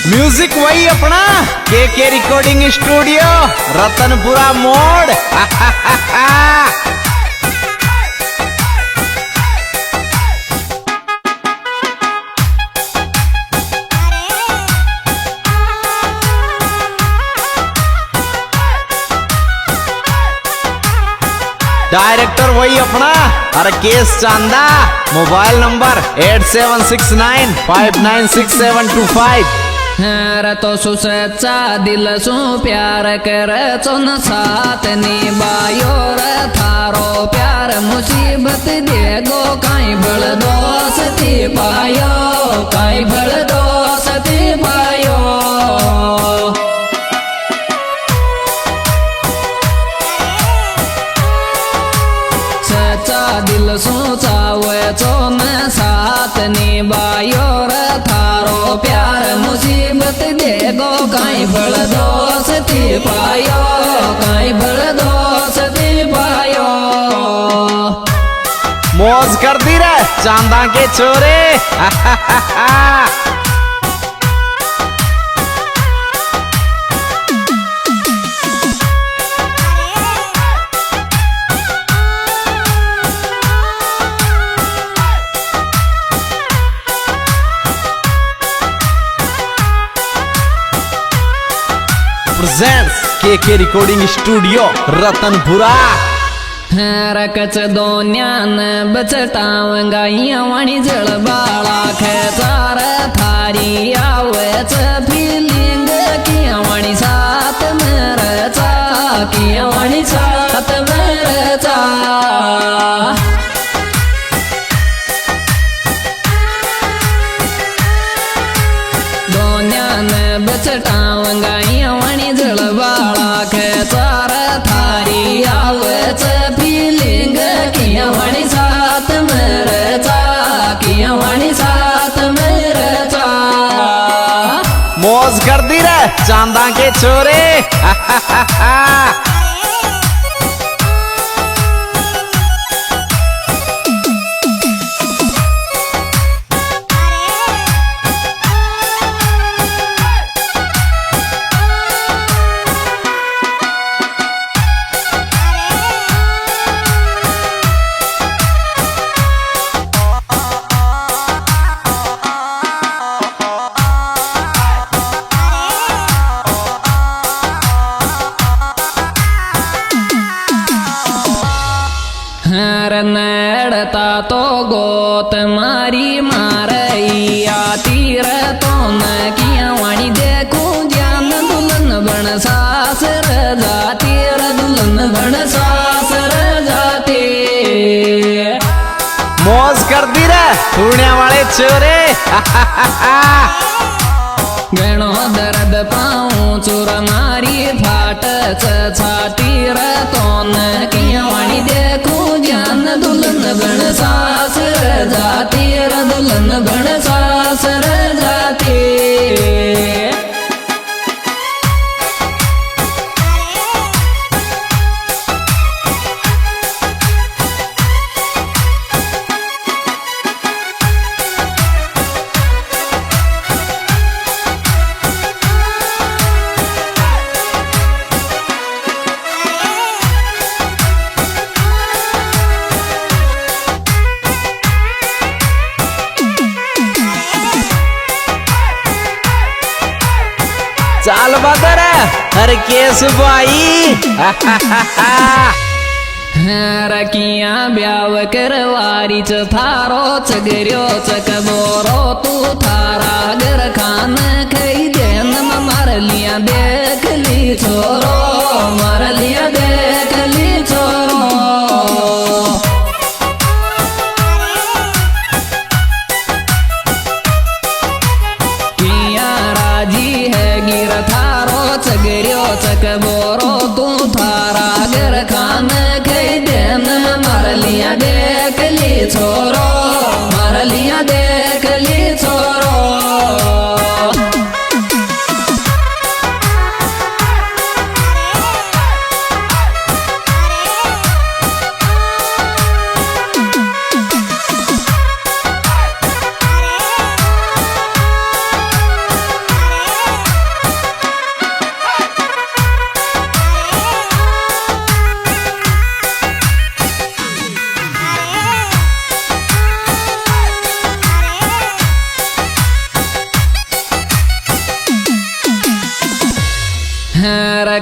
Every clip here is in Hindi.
म्यूजिक वही अपना के रिकॉर्डिंग स्टूडियो रतनपुरा मोड़। डायरेक्टर वही अपना राकेश चांदा। Mobile number 8769596725। तो सुसच्चा दिल सु प्यार कर चुन साथ निभायो रे थारो प्यार मुसीबत देगो काई बल दोस्ती पायो काई बल दोस्ती पायो। सच्चा दिल सु चावे चुन साथ निभायो रे थारो प्यार मुसीबत देगो काई बल दोस्ती पायो काई बल दोस्ती पायो। मौज कर दी रे चांदा के छोरे। प्रेजेंट्स के रिकॉर्डिंग स्टूडियो रतनपुरा। रकच दोन्यान बचटावंगा वाणी जळ बाळा खेचार थारी आवच फिलिंग किया वाणी सात मरचा किया वाणी सात मरचा। दोन्यान बचटावंगा वाणी जळ बाळा खेचार थारी आवच फिलिंग किया वाणी सात मरचा किया वाणी सात मरचा। मौज कर दी रे चांदा के छोरे। नड़ता तो गोत मारी मारैया तीर तो न किया वाणी देखू ज्ञान दुल्हन बन सासर जाती रे दुल्हन बन सासर जाती। मौज कर दी रे पुण्या वाले छोरे। गणो दर्द पाऊं चुर मारी फाट छाती रे तो न किया वाणी देखू ज्ञान दुल्हन बन सासर जाती रे दुल्हन बन सासर जाती। चाल बदर हर केस भाई। रकिया ब्याव करवारी च थारो चगरियो चकबोरो तू थारा घर खान खई देन मार लिया देख ली छोरो मार लिया देख ली छोरो। चगरियो चकबोरो तू थारा घर खान खई देन मार लिया देख ली छोरो मार लिया देख ली छोरो।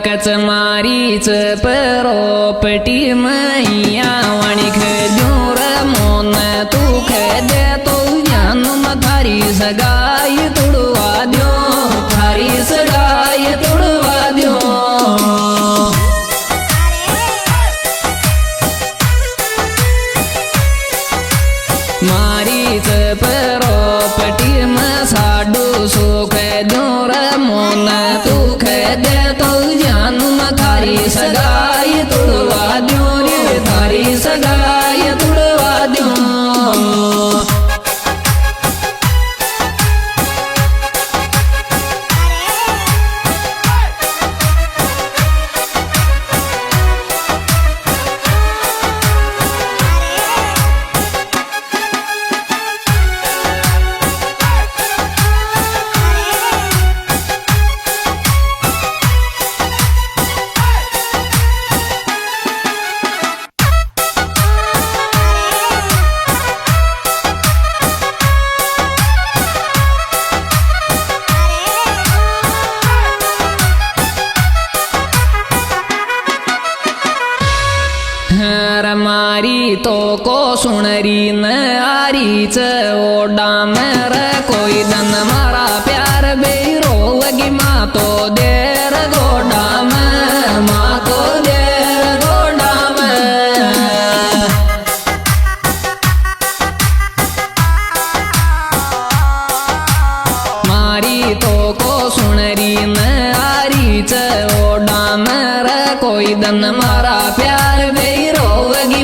कच मारीच परोपटी मैया वाणी खजूर मोन तू दे तो ज्ञान थारी सगाई तुड़वा द्यो थारी सगाई तुड़वा द्यो मारीच परोपटी में साडू सुख दूर मोन तू दे तो ज्ञान थारी सगाई तुड़वा द्यो रे थारी सगाई तुड़वा द्यो मारी तो को सुनरी न आरी च ओडा मेर कोई दन मारा प्यार बेरो वगी माँ तो देर गोडा में माँ तो देर गोडा में मारी तो को सुनरी न आरी च ओडा मेर कोई दन मारा प्यार बेरो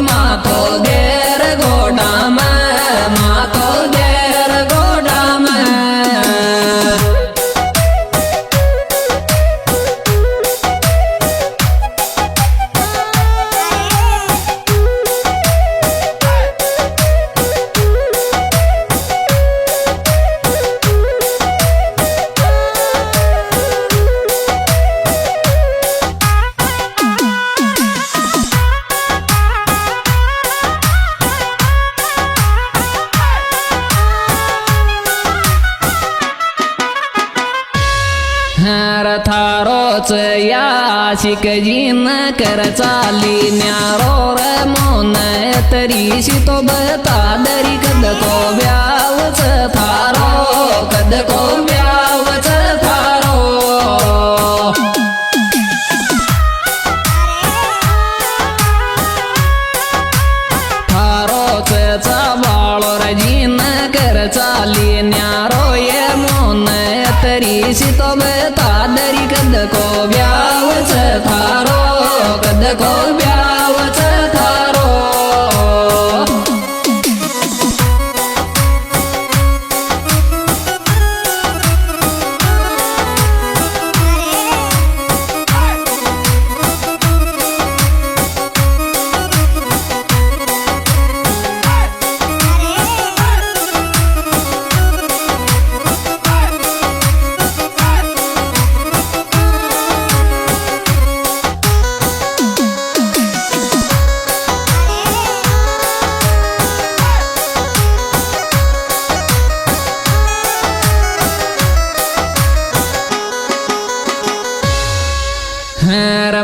माँ तो देर गोडा में माँ तो देर गोडा में थारो याशिक जी न कर चाली न्यारो रे मोन तरी सी तो बता दरी कद को ब्यावच थारो कद को ब्यावच थारो थारो चा बालो रे जी न कर चाली न्यारो ये मोन तरी सी तो बता दरी कद को ब्यावच थारो कद को ब्यावच थारो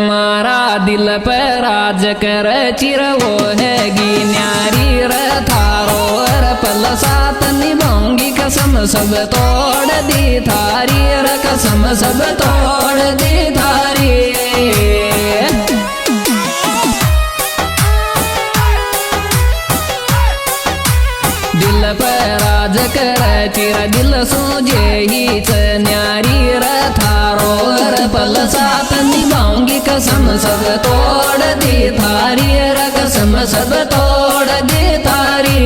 मारा दिल पर राज कर चिरवो है गी न्यारी रे थारो पल साथ निभाऊंगी कसम सब तोड़ दी थारी रे कसम सब तोड़ दी थारी दिल पर राज कर चिर दिल सूझे ही च न्यारी रे थारो पल साथ निभाऊंगी कसम सब तोड़ दी थारी रे कसम सब तोड़ दी थारी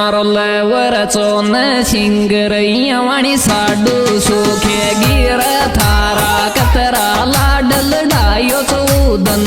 मारो लेवर चोन शिंगरैया वाणी साडू सुखे गिर थारा कतरा लाडल डायो चौदन